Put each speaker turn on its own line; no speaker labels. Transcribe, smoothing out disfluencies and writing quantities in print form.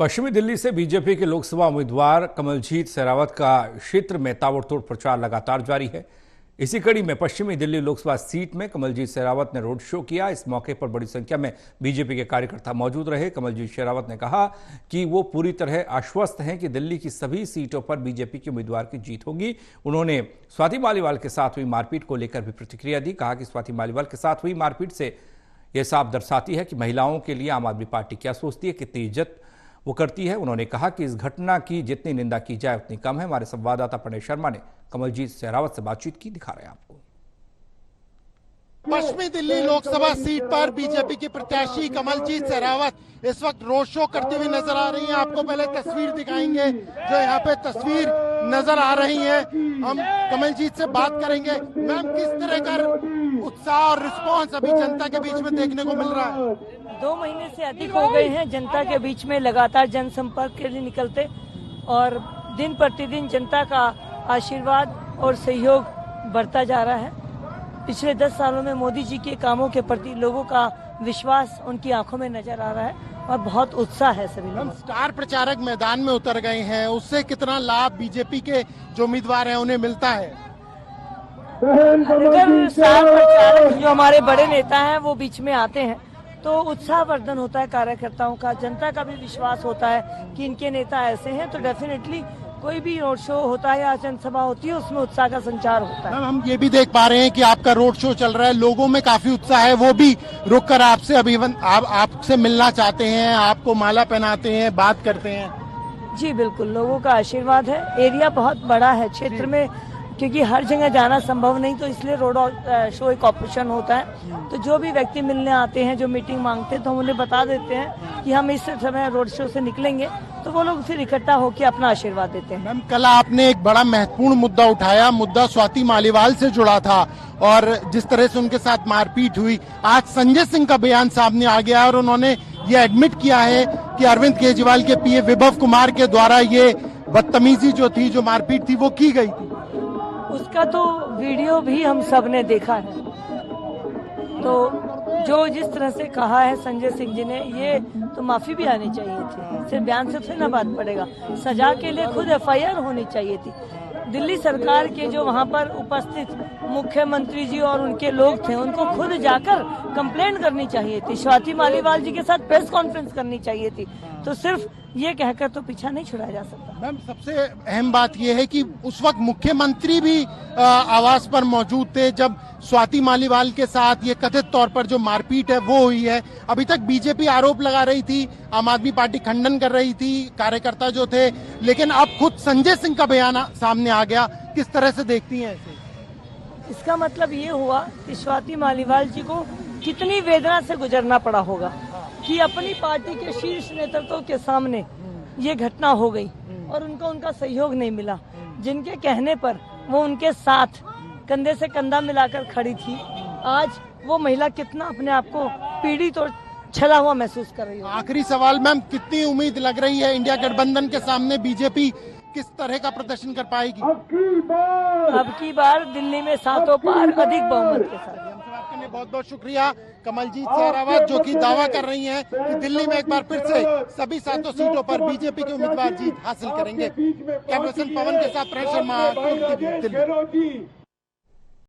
पश्चिमी दिल्ली से बीजेपी के लोकसभा उम्मीदवार कमलजीत शेरावत का क्षेत्र में ताबड़तोड़ प्रचार लगातार जारी है। इसी कड़ी में पश्चिमी दिल्ली लोकसभा सीट में कमलजीत शेरावत ने रोड शो किया। इस मौके पर बड़ी संख्या में बीजेपी के कार्यकर्ता मौजूद रहे। कमलजीत शेरावत ने कहा कि वो पूरी तरह आश्वस्त हैं कि दिल्ली की सभी सीटों पर बीजेपी के उम्मीदवार की जीत होगी। उन्होंने स्वाति मालीवाल के साथ हुई मारपीट को लेकर भी प्रतिक्रिया दी। कहा कि स्वाति मालीवाल के साथ हुई मारपीट से यह साफ दर्शाती है कि महिलाओं के लिए आम आदमी पार्टी क्या सोचती है, कितनी इज्जत वो करती है। उन्होंने कहा कि इस घटना की जितनी निंदा की जाए उतनी कम है। हमारे संवाददाता प्रणय शर्मा ने कमलजीत शेरावत से बातचीत की, दिखा रहे हैं आपको।
पश्चिमी दिल्ली लोकसभा सीट पर बीजेपी की प्रत्याशी कमलजीत शेरावत इस वक्त रोड शो करते हुए नजर आ रही हैं। आपको पहले तस्वीर दिखाएंगे जो यहाँ पे तस्वीर नजर आ रही है। हम कमलजीत से बात करेंगे। मैम, किस तरह का उत्साह और रिस्पांस अभी जनता के बीच में देखने को मिल रहा है?
2 महीने से अधिक हो गए हैं जनता के बीच में लगातार जनसंपर्क के लिए निकलते, और दिन प्रतिदिन जनता का आशीर्वाद और सहयोग बढ़ता जा रहा है। पिछले 10 सालों में मोदी जी के कामों के प्रति लोगों का विश्वास उनकी आंखों में नजर आ रहा है और बहुत उत्साह है सभी लोगों।
स्टार प्रचारक मैदान में उतर गए हैं, उससे कितना लाभ बीजेपी के जो उम्मीदवार हैं उन्हें मिलता है?
अगर स्टार प्रचारक जो हमारे बड़े नेता हैं वो बीच में आते हैं तो उत्साहवर्धन होता है कार्यकर्ताओं का, जनता का भी विश्वास होता है कि इनके नेता ऐसे हैं, तो डेफिनेटली कोई भी रोड शो होता है या जनसभा होती है उसमें उत्साह का संचार होता है।
हम ये भी देख पा रहे हैं कि आपका रोड शो चल रहा है, लोगों में काफी उत्साह है, वो भी रुककर आपसे आपसे मिलना चाहते हैं, आपको माला पहनाते हैं, बात करते हैं।
जी बिल्कुल, लोगों का आशीर्वाद है। एरिया बहुत बड़ा है क्षेत्र में, क्योंकि हर जगह जाना संभव नहीं, तो इसलिए रोड शो एक ऑपरेशन होता है। तो जो भी व्यक्ति मिलने आते हैं, जो मीटिंग मांगते हैं, तो हम उन्हें बता देते हैं कि हम इस समय रोड शो से निकलेंगे, तो वो लोग फिर इकट्ठा होकर अपना आशीर्वाद देते हैं।
मैम, कल आपने एक बड़ा महत्वपूर्ण मुद्दा उठाया, मुद्दा स्वाति मालीवाल से जुड़ा था और जिस तरह से उनके साथ मारपीट हुई। आज संजय सिंह का बयान सामने आ गया और उन्होंने ये एडमिट किया है कि अरविंद केजरीवाल के पीए विभव कुमार के द्वारा ये बदतमीजी जो थी, जो मारपीट थी, वो की गई थी।
उसका तो वीडियो भी हम सब ने देखा है। तो जो जिस तरह से कहा है संजय सिंह जी ने, ये तो माफी भी आनी चाहिए थी। सिर्फ बयान से फिर ना बात पड़ेगा, सजा के लिए खुद एफआईआर होनी चाहिए थी। दिल्ली सरकार के जो वहाँ पर उपस्थित मुख्यमंत्री जी और उनके लोग थे, उनको खुद जाकर कंप्लेंट करनी चाहिए थी। स्वाति मालीवाल जी के साथ प्रेस कॉन्फ्रेंस करनी चाहिए थी। तो सिर्फ ये कहकर तो पीछा नहीं छुड़ाया जा सकता।
मैम, सबसे अहम बात यह है कि उस वक्त मुख्यमंत्री भी आवास पर मौजूद थे जब स्वाति मालीवाल के साथ ये कथित तौर पर जो मारपीट है वो हुई है। अभी तक बीजेपी आरोप लगा रही थी, आम आदमी पार्टी खंडन कर रही थी, कार्यकर्ता जो थे, लेकिन अब खुद संजय सिंह का बयान सामने आ गया। किस तरह से देखती हैं इसे?
इसका मतलब ये हुआ कि स्वाति मालीवाल जी को कितनी वेदना से गुजरना पड़ा होगा कि अपनी पार्टी के शीर्ष नेतृत्व के सामने ये घटना हो गई और उनको उनका सहयोग नहीं मिला। जिनके कहने पर वो उनके साथ कंधे से कंधा मिलाकर खड़ी थी, आज वो महिला कितना अपने आप को पीड़ित और छला हुआ महसूस कर रही है।
आखिरी सवाल मैम, कितनी उम्मीद लग रही है इंडिया गठबंधन के सामने बीजेपी किस तरह का प्रदर्शन कर पाएगी?
अब की बार दिल्ली में 7 पार अधिक बहुमत के साथ।
बहुत बहुत शुक्रिया कमलजीत शेरावत, जो कि दावा कर रही हैं कि दिल्ली में एक बार फिर से सभी 7 सीटों पर बीजेपी के उम्मीदवार जीत हासिल करेंगे। कैमरा पर्सन पवन के साथ प्रणय शर्मा, दिल्ली।